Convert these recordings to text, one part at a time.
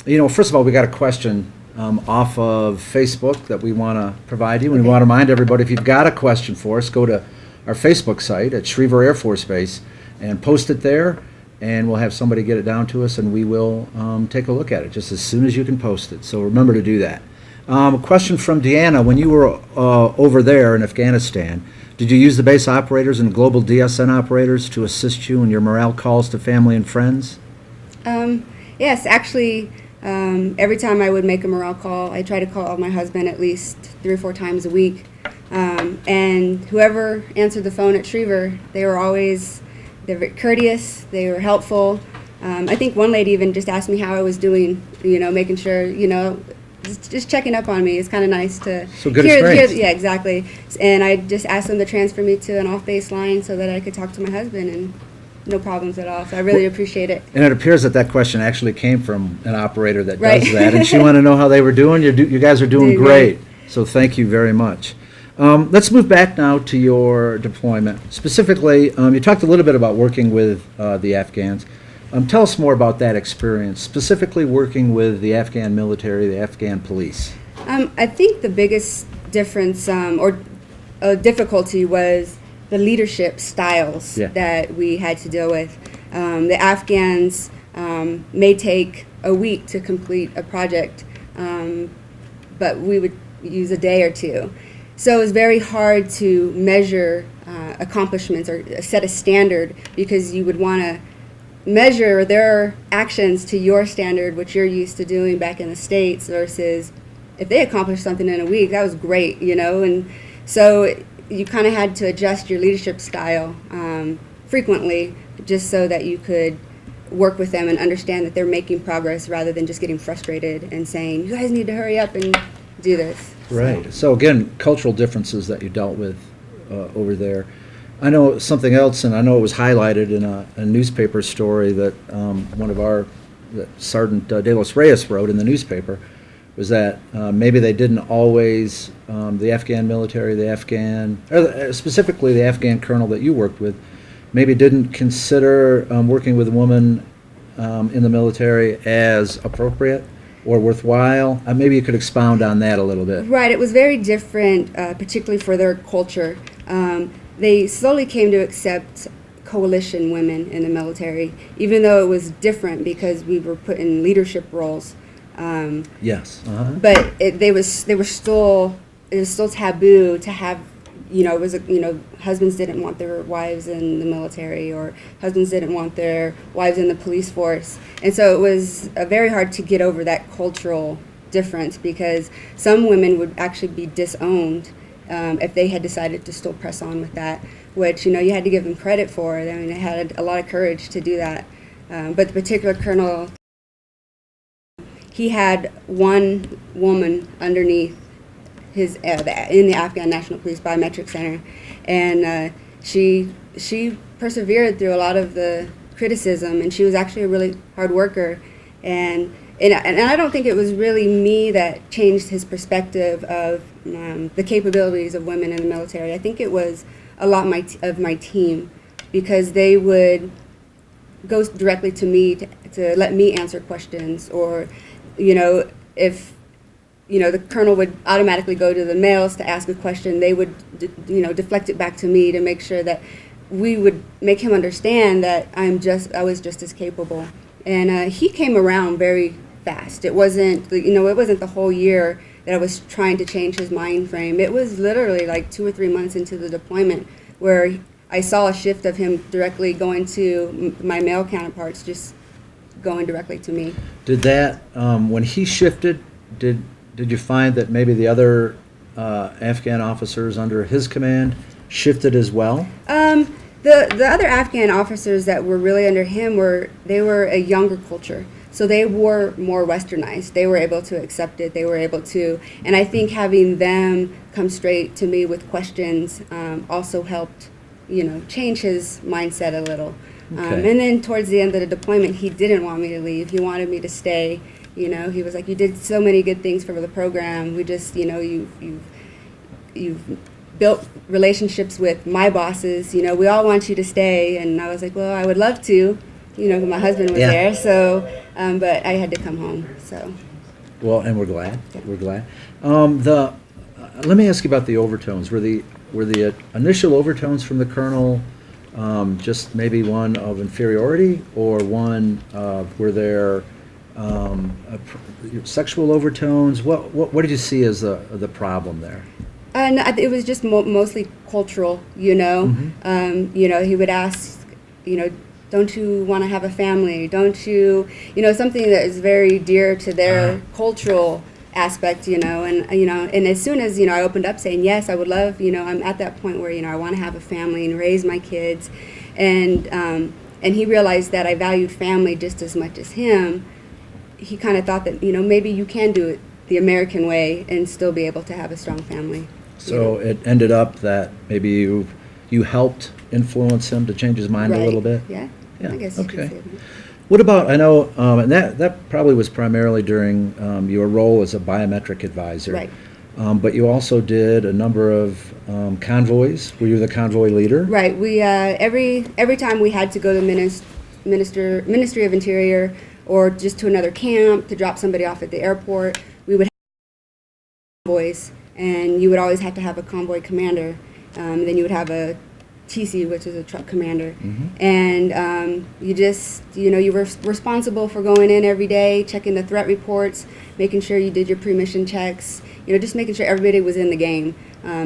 First of all, we got a question off of Facebook that we want to provide you. And we want to remind everybody, if you've got a question for us, go to our Facebook site at Schriever Air Force Base and post it there, and we'll have somebody get it down to us, and we will take a look at it just as soon as you can post it. So remember to do that. A question from Deanna. When you were over there in Afghanistan, did you use the base operators and global DSN operators to assist you in your morale calls to family and friends? Yes, actually, every time I would make a morale call, I try to call my husband at least 3 or 4 times a week. And whoever answered the phone at Schriever, they're very courteous, they were helpful. I think one lady even just asked me how I was doing, making sure, just checking up on me. It's kind of nice to good experience. Yeah, exactly. And I just asked them to transfer me to an off-base line so that I could talk to my husband, and no problems at all. So I really appreciate it. And it appears that question actually came from an operator that Right. does that, and she wanted to know how they were doing. You guys are doing great. So thank you very much. Let's move back now to your deployment. Specifically, you talked a little bit about working with the Afghans. Tell us more about that experience, specifically working with the Afghan military, the Afghan police. I think the biggest difference or difficulty was the leadership styles that we had to deal with. The Afghans may take a week to complete a project, but we would use a day or two. So it was very hard to measure accomplishments or set a standard, because you would want to measure their actions to your standard, which you're used to doing back in the States, versus if they accomplished something in a week, that was great, and so you kind of had to adjust your leadership style frequently, just so that you could work with them and understand that they're making progress, rather than just getting frustrated and saying, you guys need to hurry up and do this. Right. So again, cultural differences that you dealt with over there. I know something else, and I know it was highlighted in a newspaper story that that Sergeant De Los Reyes wrote in the newspaper, was that maybe they didn't always, the Afghan military, specifically the Afghan colonel that you worked with, maybe didn't consider working with a woman in the military as appropriate or worthwhile. Maybe you could expound on that a little bit. Right. It was very different, particularly for their culture. They slowly came to accept coalition women in the military, even though it was different because we were put in leadership roles. Yes. Uh-huh. But it was still taboo to have, it was husbands didn't want their wives in the military, or husbands didn't want their wives in the police force, and so it was very hard to get over that cultural difference, because some women would actually be disowned if they had decided to still press on with that, which you had to give them credit for. I mean, they had a lot of courage to do that. But the particular colonel, he had one woman underneath his in the Afghan National Police Biometric Center, and she persevered through a lot of the criticism, and she was actually a really hard worker, and I don't think it was really me that changed his perspective of the capabilities of women in the military. I think it was a lot of my team, because they would go directly to me to let me answer questions, or if the colonel would automatically go to the males to ask a question, they would deflect it back to me to make sure that we would make him understand that I was just as capable. And he came around very fast. It wasn't the whole year that I was trying to change his mind frame. It was literally like 2 or 3 months into the deployment where I saw a shift of him directly going to my male counterparts, just going directly to me. Did that, when he shifted, did you find that maybe the other Afghan officers under his command shifted as well? The other Afghan officers that were really under him were a younger culture. So they were more westernized. They were able to accept it. They were able to, and I think having them come straight to me with questions also helped, change his mindset a little. Okay. And then towards the end of the deployment, he didn't want me to leave. He wanted me to stay. He was like, "You did so many good things for the program. We just, you've built relationships with my bosses. We all want you to stay." And I was like, "Well, I would love to." My husband was there, so but I had to come home. So Well, and we're glad. Yeah. We're glad. Let me ask you about the overtones. Were the initial overtones from the colonel just maybe one of inferiority, or one were there sexual overtones? What did you see as the problem there? no, it was just mostly cultural, you know. You know, he would ask, you know, don't you want to have a family? Don't you, you know, something that is very dear to their cultural aspect, you know. And as soon as, you know, I opened up saying, yes, I would love, you know, I'm at that point where, you know, I want to have a family and raise my kids. And he realized that I valued family just as much as him. He kind of thought that, you know, maybe you can do it the American way and still be able to have a strong family. So it ended up that maybe you helped influence him to change his mind a little bit? Yeah. Yeah, I guess you could okay. say that. What about, I know, and that probably was primarily during your role as a biometric advisor. Right. But you also did a number of convoys. Were you the convoy leader? Right. We every time we had to go to Ministry of Interior or just to another camp to drop somebody off at the airport, we would have convoys, and you would always have to have a convoy commander. Then you would have a TC, which is a truck commander. And you just, you know, you were responsible for going in every day, checking the threat reports, making sure you did your pre-mission checks, you know, just making sure everybody was in the game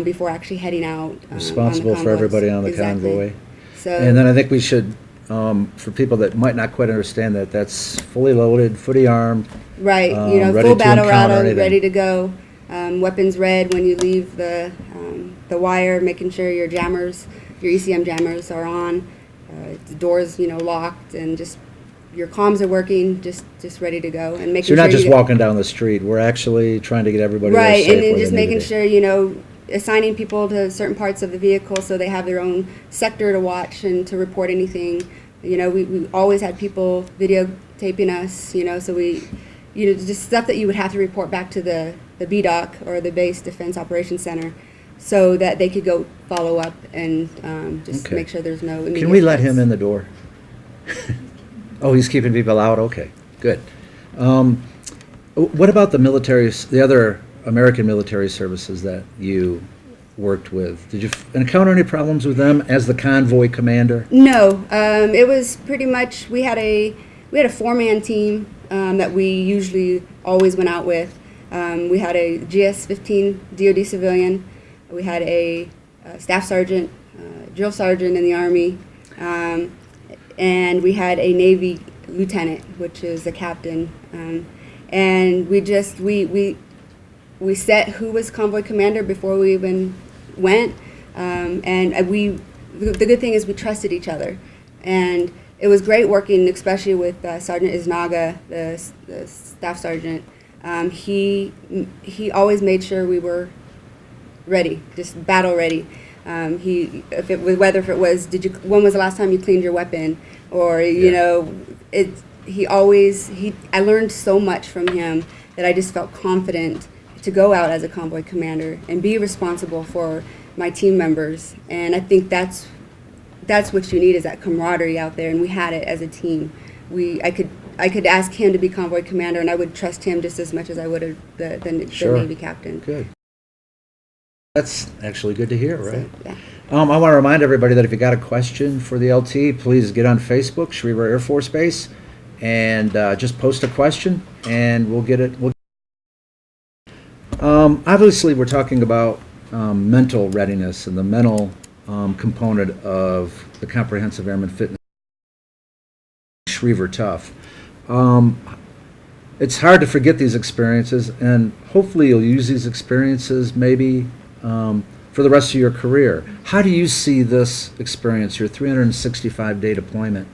before actually heading out. Responsible on the for everybody on the Exactly. convoy. So, And then I think we should, for people that might not quite understand that, that's fully loaded, fully armed. right, you know, ready full to battle encounter rattle, anything. ready to go. Weapons red when you leave the wire, making sure your jammers, your ECM jammers are on, the doors, you know, locked, and just your comms are working, just ready to go, and making So you're not sure just you walking down the street. We're actually trying to get everybody there right, safe and then where just they need to making be. sure, you know, assigning people to certain parts of the vehicle so they have their own sector to watch and to report anything. You know, we always had people videotaping us, you know, so we, you know, just stuff that you would have to report back to the BDOC or the Base Defense Operations Center so that they could go follow up and just Okay. make sure there's no immediate Can we let him threats. in the door? Oh, he's keeping people out? Okay, good. What about the other American military services that you worked with? Did you encounter any problems with them as the convoy commander? No, it was pretty much, we had a four-man team that we usually always went out with. We had a GS-15 DoD civilian. We had a staff sergeant, drill sergeant in the Army, and we had a Navy lieutenant, which is a captain. And we just we set who was convoy commander before we even went, and the good thing is we trusted each other, and it was great working, especially with Sergeant Iznaga, the staff sergeant. He always made sure we were ready, just battle ready. If it was when was the last time you cleaned your weapon, or you know, I learned so much from him that I just felt confident to go out as a convoy commander and be responsible for my team members. And I think that's what you need, is that camaraderie out there, and we had it as a team. I could ask him to be convoy commander, and I would trust him just as much as I would have the Sure. Navy captain. Good. That's actually good to hear, right? So, yeah. I want to remind everybody that if you got a question for the LT, please get on Facebook, Schriever Air Force Base, and just post a question, and we'll get it. Obviously, we're talking about mental readiness and the mental component of the Comprehensive Airman Fitness. Schriever Tough. It's hard to forget these experiences, and hopefully you'll use these experiences maybe for the rest of your career. How do you see this experience, your 365-day deployment,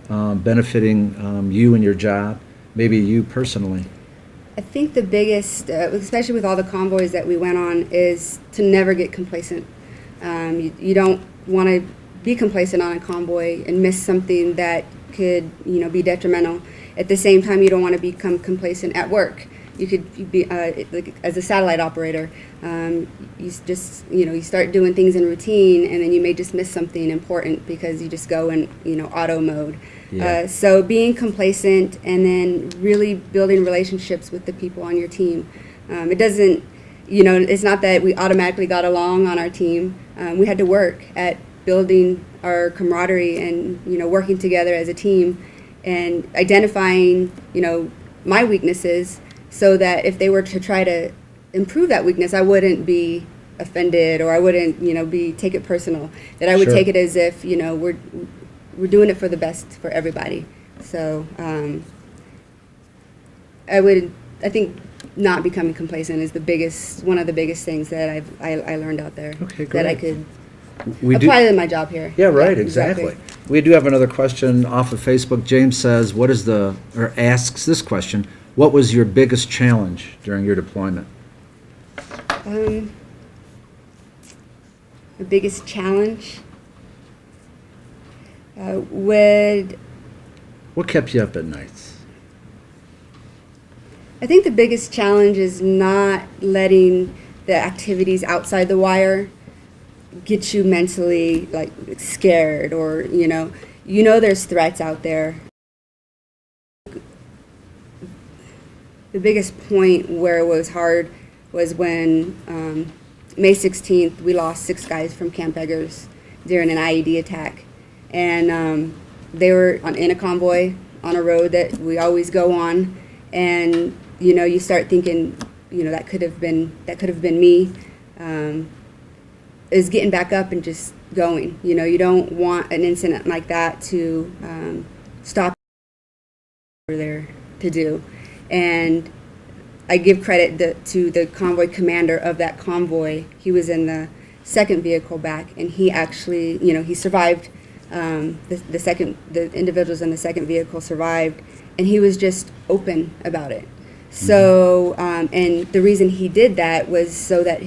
benefiting you and your job, maybe you personally? I think the biggest, especially with all the convoys that we went on, is to never get complacent. You don't want to be complacent on a convoy and miss something that could, you know, be detrimental. At the same time, you don't want to become complacent at work. You could be like as a satellite operator. You just, you know, you start doing things in routine, and then you may just miss something important because you just go in, you know, auto mode. Yeah. So being complacent and then really building relationships with the people on your team. It doesn't, it's not that we automatically got along on our team. We had to work at building our camaraderie and, working together as a team and identifying, my weaknesses so that if they were to try to improve that weakness, I wouldn't be offended or I wouldn't, take it personal. That I would Sure. take it as if, we're doing it for the best for everybody. So I think not becoming complacent is one of the biggest things that I learned out there. Okay, that I great. could We do. apply to my job here. Yeah, right, exactly. We do have another question off of Facebook. James says, asks this question, what was your biggest challenge during your deployment? The biggest challenge would, What kept you up at nights? I think the biggest challenge is not letting the activities outside the wire get you mentally like scared or, there's threats out there. The biggest point where it was hard was when May 16th, we lost 6 guys from Camp Eggers during an IED attack. And they were in a convoy on a road that we always go on. And, you start thinking, that could have been me. Is getting back up and just going. You don't want an incident like that to stop what we're there to do. And I give credit to the convoy commander of that convoy. He was in the second vehicle back, and he actually, he survived. The individuals in the second vehicle survived, and he was just open about it. So, and the reason he did that was so that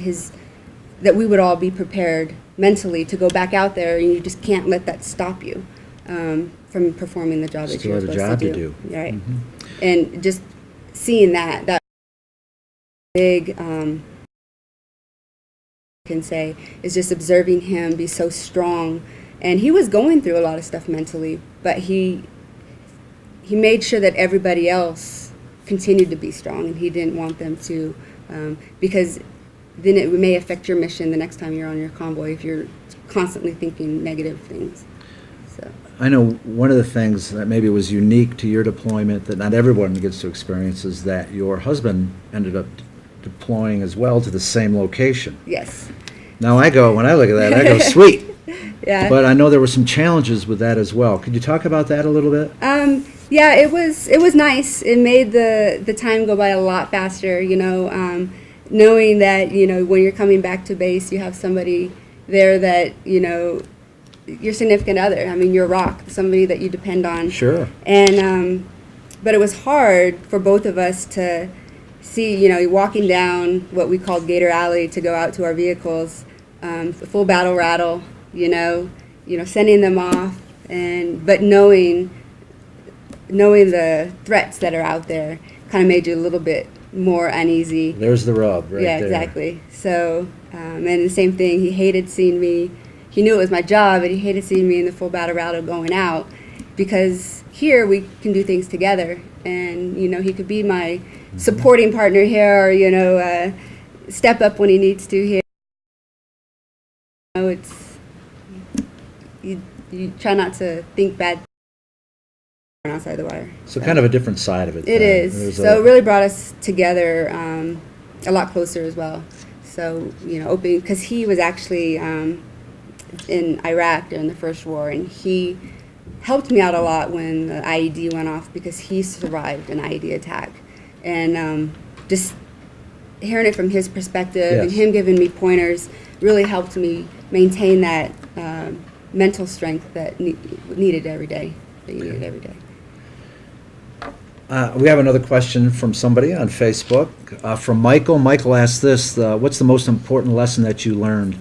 we would all be prepared mentally to go back out there, and you just can't let that stop you from performing the job that Still you're have a supposed job to do. to do. Right. Mhm. And just seeing that big, can say, is just observing him be so strong. And he was going through a lot of stuff mentally, but he made sure that everybody else continued to be strong, and he didn't want them to, because then it may affect your mission the next time you're on your convoy if you're constantly thinking negative things. So. I know one of the things that maybe was unique to your deployment that not everyone gets to experience is that your husband ended up deploying as well to the same location. Yes. Now when I look at that, I go, sweet. Yeah. But I know there were some challenges with that as well. Could you talk about that a little bit? Yeah, it was nice. It made the time go by a lot faster, knowing that, when you're coming back to base, you have somebody there that, your significant other. I mean, your rock, somebody that you depend on. Sure. And, but it was hard for both of us to see, walking down what we called Gator Alley to go out to our vehicles, full battle rattle, sending them off, but knowing the threats that are out there kind of made you a little bit more uneasy. There's the rub right Yeah, there. exactly. So, and the same thing, he hated seeing me. He knew it was my job, but he hated seeing me in the full battle rattle going out, because here we can do things together, and he could be my supporting partner here, or step up when he needs to here. It's you try not to think bad outside the wire. So kind of a different side of it. It then. is. There's So it really brought us together a lot closer as well. So, open, because he was actually in Iraq during the first war, and he helped me out a lot when the IED went off, because he survived an IED attack. And just hearing it from his perspective and Yes. him giving me pointers really helped me maintain that mental strength that needed every day. That you needed every day. We have another question from somebody on Facebook, from Michael. Michael asked this, what's the most important lesson that you learned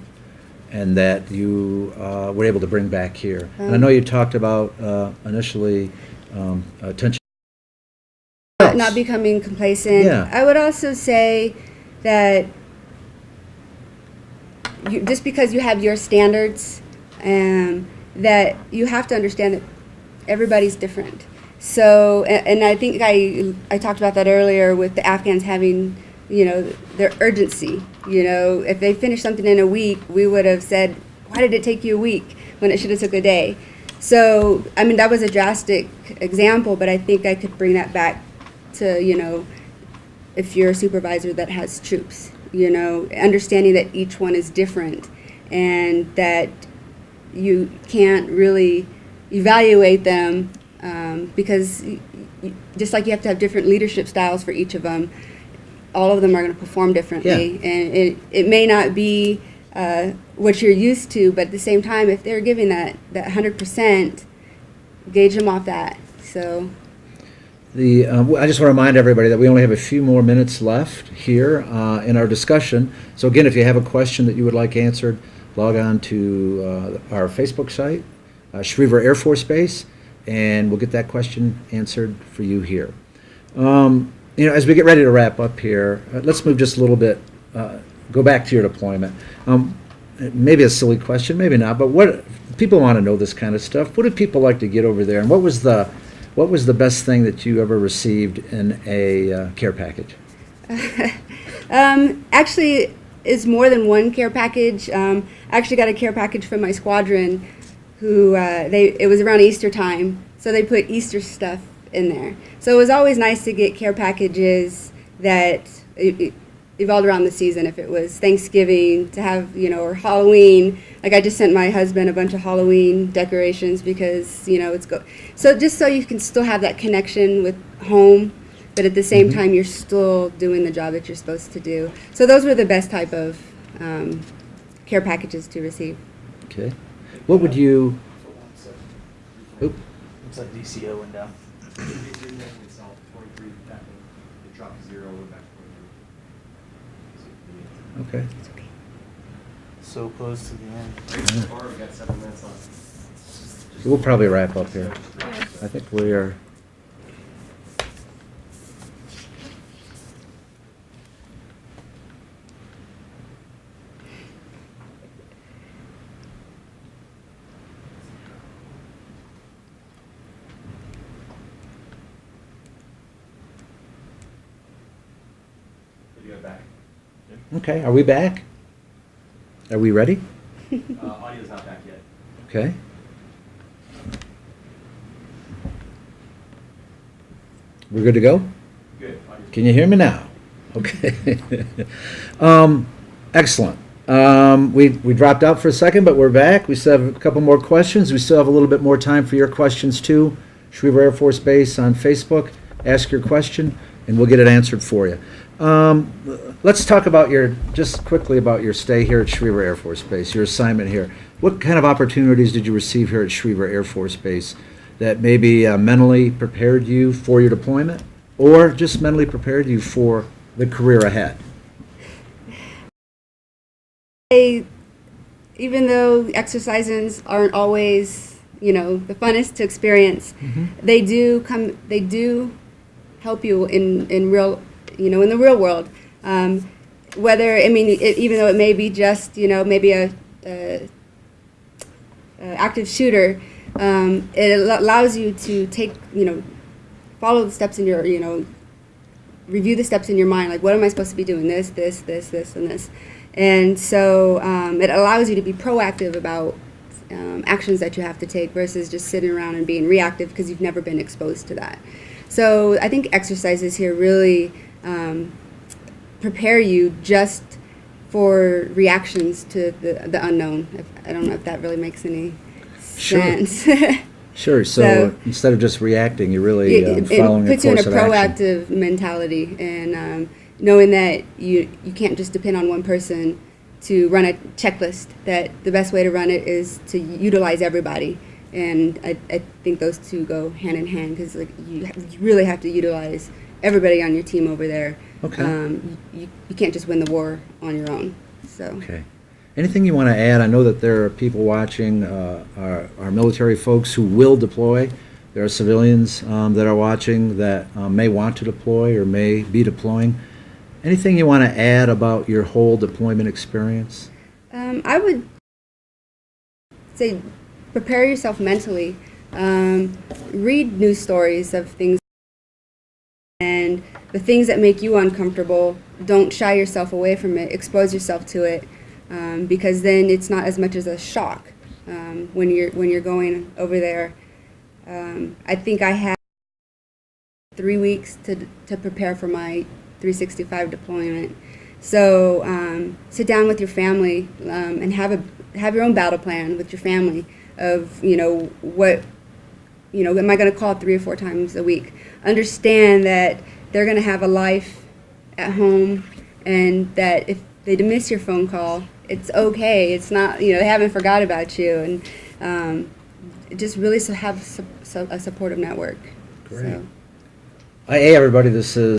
and that you were able to bring back here? And I know you talked about initially attention. Not becoming complacent. Yeah. I would also say that just because you have your standards, that you have to understand that everybody's different. So, and I think I talked about that earlier with the Afghans having, their urgency. If they finished something in a week, we would have said, why did it take you a week when it should have took a day? So, I mean, that was a drastic example, but I think I could bring that back to, if you're a supervisor that has troops, understanding that each one is different and that you can't really evaluate them because just like you have to have different leadership styles for each of them, all of them are going to perform differently. Yeah. And it may not be what you're used to, but at the same time, if they're giving that 100%, gauge them off that. So. I just want to remind everybody that we only have a few more minutes left here in our discussion. So again, if you have a question that you would like answered, log on to our Facebook site, Schriever Air Force Base, and we'll get that question answered for you here. As we get ready to wrap up here, let's move just a little bit, go back to your deployment. Maybe a silly question, maybe not, but what people want to know this kind of stuff. What do people like to get over there, and what was the best thing that you ever received in a care package? Actually, it's more than one care package. I actually got a care package from my squadron who it was around Easter time, so they put Easter stuff in there. So it was always nice to get care packages that it evolved around the season. If it was Thanksgiving, to have, or Halloween. Like I just sent my husband a bunch of Halloween decorations because, so just so you can still have that connection with home, but at the same time you're still doing the job that you're supposed to do. So those were the best type of care packages to receive. Okay. What would you... Oop. Looks like DCO went down. Itself, 23, that it dropped to 0, we're back to 23. Okay. So close to the end. So far, we got 7 minutes left. We'll probably wrap up here. I think we are... You got back. Okay, are we back? Are we ready? Audio's not back yet. Okay. We're good to go? Good. Audio's Can you hear me now? Okay. Excellent. We dropped out for a second, but we're back. We still have a couple more questions. We still have a little bit more time for your questions too. Schriever Air Force Base on Facebook. Ask your question, and we'll get it answered for you. Let's talk about just quickly about your stay here at Schriever Air Force Base, your assignment here. What kind of opportunities did you receive here at Schriever Air Force Base that maybe mentally prepared you for your deployment, or just mentally prepared you for the career ahead? Even though exercises aren't always, the funnest to experience, they do help you in real, in the real world. Even though it may be just, maybe a active shooter, it allows you to take, follow the steps in your, review the steps in your mind. Like, what am I supposed to be doing? This, and this. And so it allows you to be proactive about actions that you have to take versus just sitting around and being reactive because you've never been exposed to that. So I think exercises here really prepare you just for reactions to the unknown. I don't know if that really makes any sense. Sure. So instead of just reacting, you're really following a course of action. It puts you in a proactive mentality, and knowing that you can't just depend on one person to run a checklist, that the best way to run it is to utilize everybody. And I think those two go hand in hand because you really have to utilize everybody on your team over there. Okay. You can't just win the war on your own. So. Okay. Anything you want to add? I know that there are people watching, our military folks who will deploy. There are civilians that are watching that may want to deploy or may be deploying. Anything you want to add about your whole deployment experience? I would say prepare yourself mentally. Read news stories of things, and the things that make you uncomfortable, don't shy yourself away from it. Expose yourself to it, because then it's not as much as a shock when you're going over there. I think I had 3 weeks to prepare for my 365 deployment. So sit down with your family and have your own battle plan with your family of, what, am I going to call 3 or 4 times a week? Understand that they're going to have a life at home, and that if they miss your phone call, it's okay. It's not, they haven't forgot about you. And just really have a supportive network. Great. So. Hey, everybody, this is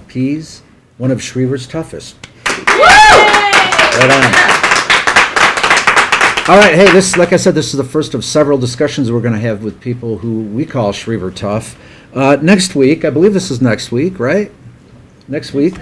Pease, one of Schriever's toughest. Right on. All right, hey, like I said, this is the first of several discussions we're going to have with people who we call Schriever tough. Next week, I believe this is next week, right? Next week,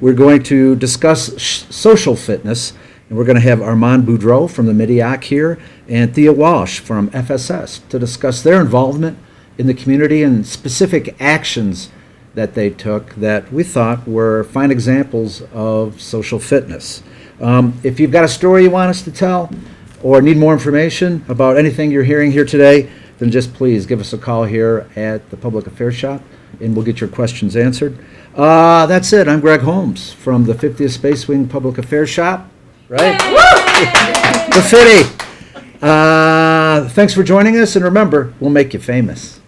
we're going to discuss social fitness, and we're going to have Armand Boudreau from the Midiac here and Thea Walsh from FSS to discuss their involvement in the community and specific actions that they took that we thought were fine examples of social fitness. If you've got a story you want us to tell or need more information about anything you're hearing here today, then just please give us a call here at the Public Affairs Shop, and we'll get your questions answered. That's it. I'm Greg Holmes from the 50th Space Wing Public Affairs Shop. Right? The Fitty. Thanks for joining us, and remember, we'll make you famous.